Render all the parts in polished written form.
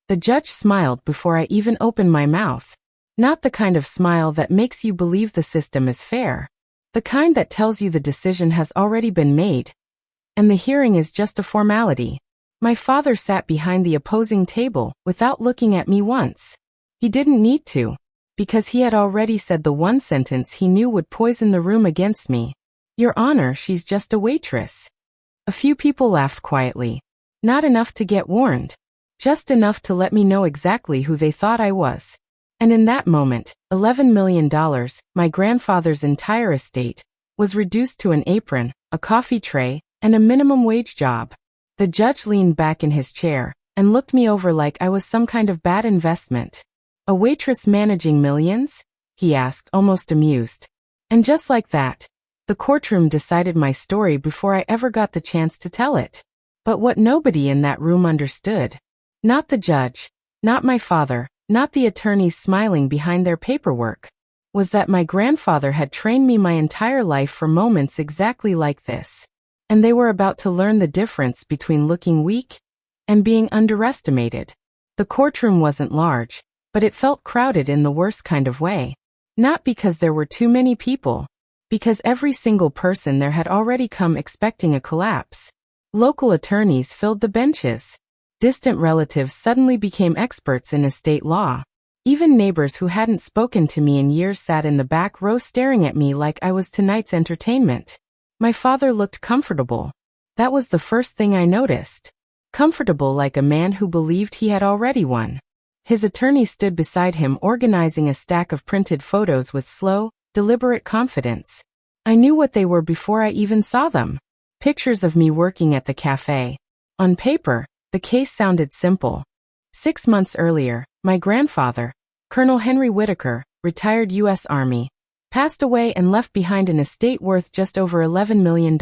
The judge smiled before I even opened my mouth. Not the kind of smile that makes you believe the system is fair. The kind that tells you the decision has already been made, and the hearing is just a formality. My father sat behind the opposing table without looking at me once. He didn't need to, because he had already said the one sentence he knew would poison the room against me. Your Honor, she's just a waitress. A few people laughed quietly. Not enough to get warned. Just enough to let me know exactly who they thought I was. And in that moment, $11 million, my grandfather's entire estate, was reduced to an apron, a coffee tray, and a minimum wage job. The judge leaned back in his chair and looked me over like I was some kind of bad investment. A waitress managing millions? He asked, almost amused. And just like that, the courtroom decided my story before I ever got the chance to tell it. But what nobody in that room understood, not the judge, not my father, not the attorneys smiling behind their paperwork, was that my grandfather had trained me my entire life for moments exactly like this. And they were about to learn the difference between looking weak and being underestimated. The courtroom wasn't large, but it felt crowded in the worst kind of way. Not because there were too many people, because every single person there had already come expecting a collapse. Local attorneys filled the benches. Distant relatives suddenly became experts in estate law. Even neighbors who hadn't spoken to me in years sat in the back row staring at me like I was tonight's entertainment. My father looked comfortable. That was the first thing I noticed. Comfortable like a man who believed he had already won. His attorney stood beside him organizing a stack of printed photos with slow, deliberate confidence. I knew what they were before I even saw them. Pictures of me working at the cafe. On paper, the case sounded simple. 6 months earlier, my grandfather, Colonel Henry Whitaker, retired U.S. Army, passed away and left behind an estate worth just over $11 million.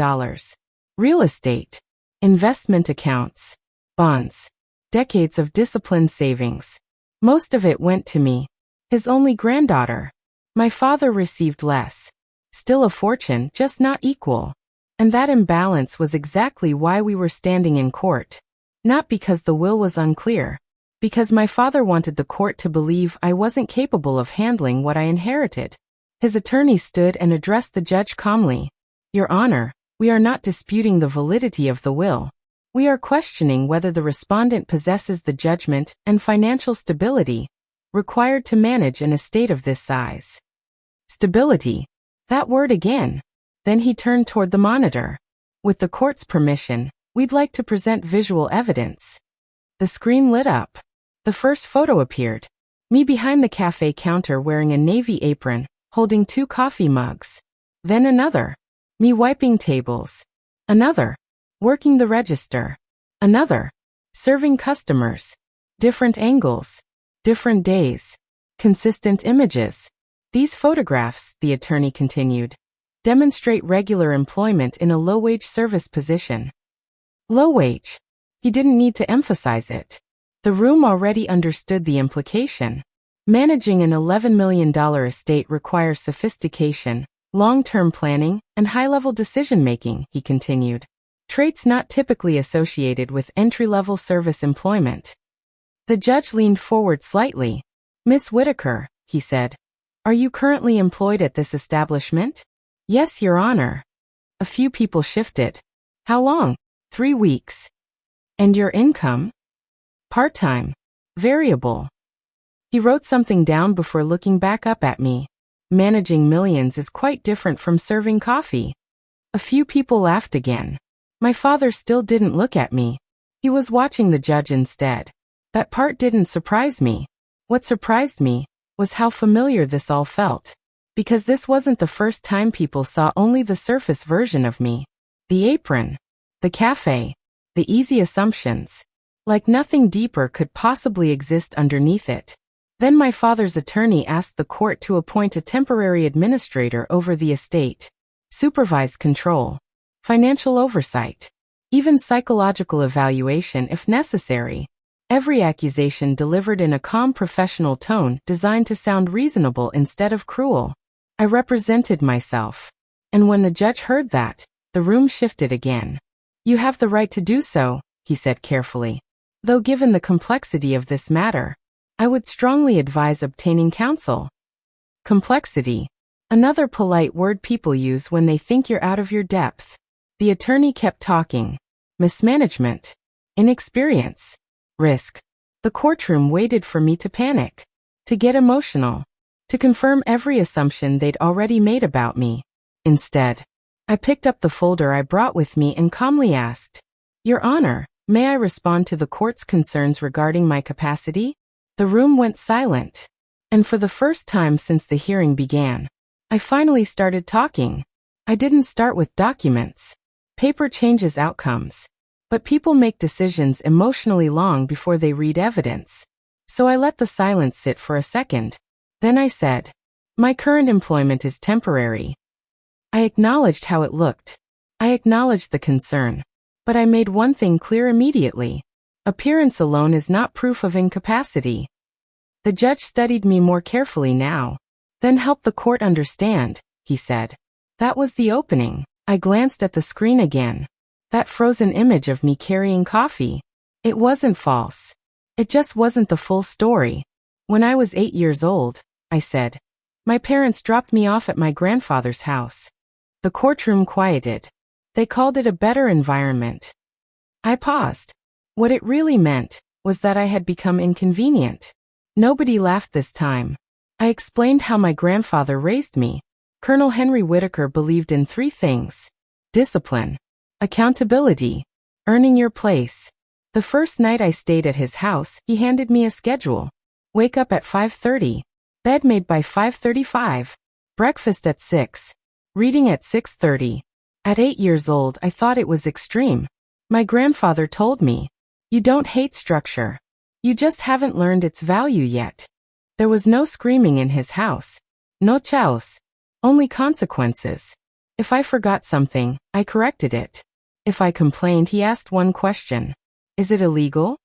Real estate, investment accounts, bonds, decades of disciplined savings. Most of it went to me, his only granddaughter. My father received less. Still a fortune, just not equal. And that imbalance was exactly why we were standing in court. Not because the will was unclear. Because my father wanted the court to believe I wasn't capable of handling what I inherited. His attorney stood and addressed the judge calmly. Your Honor, we are not disputing the validity of the will. We are questioning whether the respondent possesses the judgment and financial stability required to manage an estate of this size. Stability. That word again. Then he turned toward the monitor. With the court's permission, we'd like to present visual evidence. The screen lit up. The first photo appeared. Me behind the cafe counter wearing a navy apron, holding 2 coffee mugs. Then another. Me wiping tables. Another. Working the register. Another. Serving customers. Different angles. Different days. Consistent images. These photographs, the attorney continued, demonstrate regular employment in a low-wage service position. Low wage. He didn't need to emphasize it. The room already understood the implication. Managing an $11 million estate requires sophistication, long-term planning, and high-level decision-making, he continued. Traits not typically associated with entry-level service employment. The judge leaned forward slightly. Miss Whitaker, he said, are you currently employed at this establishment? Yes, Your Honor. A few people shifted. How long? 3 weeks. And your income? Part-time. Variable. He wrote something down before looking back up at me. Managing millions is quite different from serving coffee. A few people laughed again. My father still didn't look at me. He was watching the judge instead. That part didn't surprise me. What surprised me was how familiar this all felt. Because this wasn't the first time people saw only the surface version of me. The apron. The cafe. The easy assumptions. Like nothing deeper could possibly exist underneath it. Then my father's attorney asked the court to appoint a temporary administrator over the estate. Supervised control. Financial oversight. Even psychological evaluation if necessary. Every accusation delivered in a calm professional tone designed to sound reasonable instead of cruel. I represented myself. And when the judge heard that, the room shifted again. You have the right to do so, he said carefully. Though given the complexity of this matter, I would strongly advise obtaining counsel. Complexity. Another polite word people use when they think you're out of your depth. The attorney kept talking. Mismanagement. Inexperience. Risk. The courtroom waited for me to panic. To get emotional. To confirm every assumption they'd already made about me. Instead, I picked up the folder I brought with me and calmly asked, "Your Honor, may I respond to the court's concerns regarding my capacity?" The room went silent. And for the first time since the hearing began, I finally started talking. I didn't start with documents. Paper changes outcomes. But people make decisions emotionally long before they read evidence. So I let the silence sit for a second. Then I said, "My current employment is temporary." I acknowledged how it looked. I acknowledged the concern. But I made one thing clear immediately. Appearance alone is not proof of incapacity. The judge studied me more carefully now. "Then help the court understand," he said. That was the opening. I glanced at the screen again. That frozen image of me carrying coffee. It wasn't false. It just wasn't the full story. "When I was 8 years old," I said, "my parents dropped me off at my grandfather's house." The courtroom quieted. They called it a better environment. I paused. What it really meant was that I had become inconvenient. Nobody laughed this time. I explained how my grandfather raised me. Colonel Henry Whitaker believed in 3 things: discipline, accountability, earning your place. The first night I stayed at his house, he handed me a schedule. Wake up at 5:30. Bed made by 5:35. Breakfast at 6. Reading at 6:30. At 8 years old, I thought it was extreme. My grandfather told me, "You don't hate structure. You just haven't learned its value yet." There was no screaming in his house. No chaos. Only consequences. If I forgot something, I corrected it. If I complained, he asked one question. "Is it illegal?"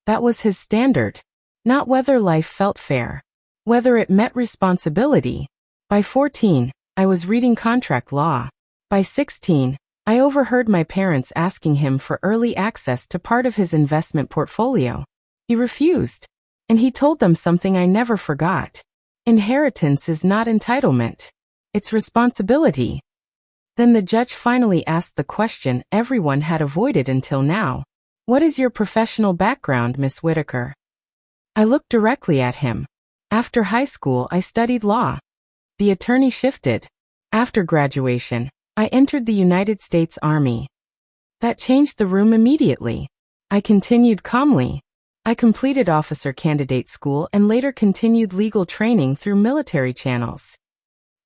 That was his standard. Not whether life felt fair. Whether it met responsibility. By 14, I was reading contract law. By 16, I overheard my parents asking him for early access to part of his investment portfolio. He refused. And he told them something I never forgot. Inheritance is not entitlement. It's responsibility. Then the judge finally asked the question everyone had avoided until now. "What is your professional background, Miss Whitaker?" I looked directly at him. "After high school, I studied law." The attorney shifted. "After graduation, I entered the United States Army." That changed the room immediately. I continued calmly. "I completed officer candidate school and later continued legal training through military channels."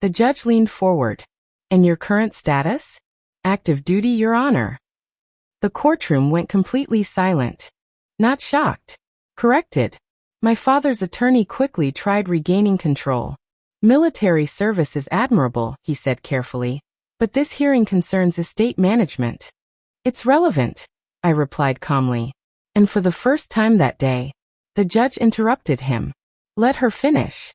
The judge leaned forward. "And your current status?" "Active duty, Your Honor." The courtroom went completely silent. Not shocked. Corrected. My father's attorney quickly tried regaining control. "Military service is admirable," he said carefully, "but this hearing concerns estate management." "It's relevant," I replied calmly. And for the first time that day, the judge interrupted him. "Let her finish."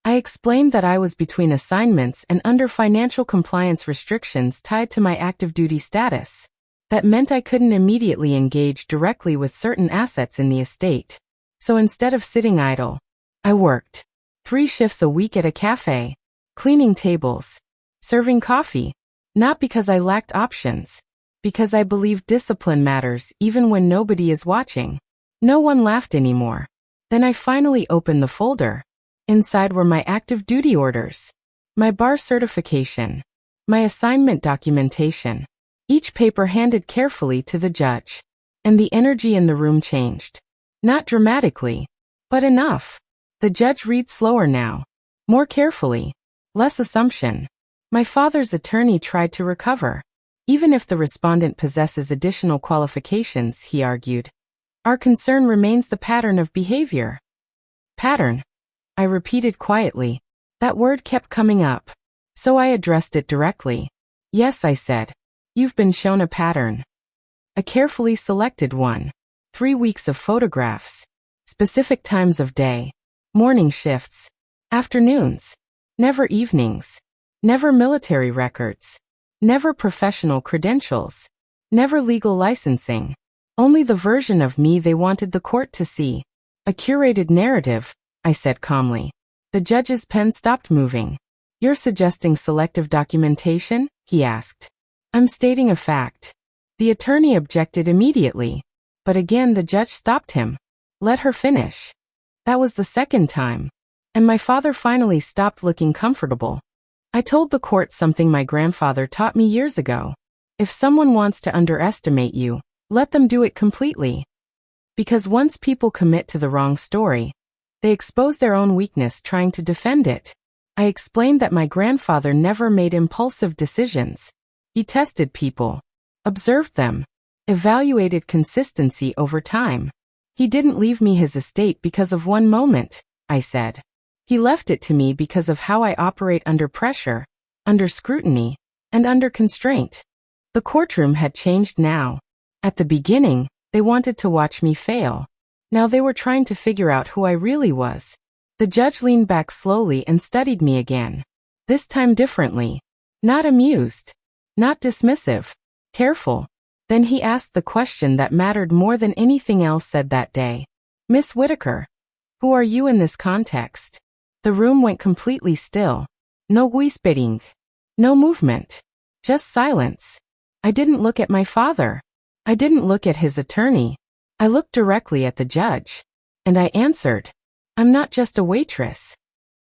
I explained that I was between assignments and under financial compliance restrictions tied to my active duty status. That meant I couldn't immediately engage directly with certain assets in the estate. So instead of sitting idle, I worked 3 shifts a week at a cafe, cleaning tables, serving coffee, not because I lacked options, because I believed discipline matters even when nobody is watching. No one laughed anymore. Then I finally opened the folder. Inside were my active duty orders, my bar certification, my assignment documentation, each paper handed carefully to the judge. And the energy in the room changed. Not dramatically, but enough. The judge reads slower now, more carefully, less assumption. My father's attorney tried to recover. "Even if the respondent possesses additional qualifications," he argued, "our concern remains the pattern of behavior." "Pattern," I repeated quietly. That word kept coming up. So I addressed it directly. "Yes," I said. "You've been shown a pattern. A carefully selected one. 3 weeks of photographs. Specific times of day. Morning shifts. Afternoons. Never evenings. Never military records. Never professional credentials. Never legal licensing. Only the version of me they wanted the court to see. A curated narrative, I said calmly. The judge's pen stopped moving. You're suggesting selective documentation? He asked. I'm stating a fact. The attorney objected immediately. But again the judge stopped him. Let her finish. That was the second time. And my father finally stopped looking comfortable. I told the court something my grandfather taught me years ago. If someone wants to underestimate you, let them do it completely. Because once people commit to the wrong story, they expose their own weakness trying to defend it. I explained that my grandfather never made impulsive decisions. He tested people, observed them, evaluated consistency over time. He didn't leave me his estate because of one moment, I said. He left it to me because of how I operate under pressure, under scrutiny, and under constraint. The courtroom had changed now. At the beginning, they wanted to watch me fail. Now they were trying to figure out who I really was. The judge leaned back slowly and studied me again. This time differently. Not amused. Not dismissive. Careful. Then he asked the question that mattered more than anything else said that day. Miss Whitaker, who are you in this context? The room went completely still. No whispering. No movement. Just silence. I didn't look at my father. I didn't look at his attorney. I looked directly at the judge. And I answered, I'm not just a waitress.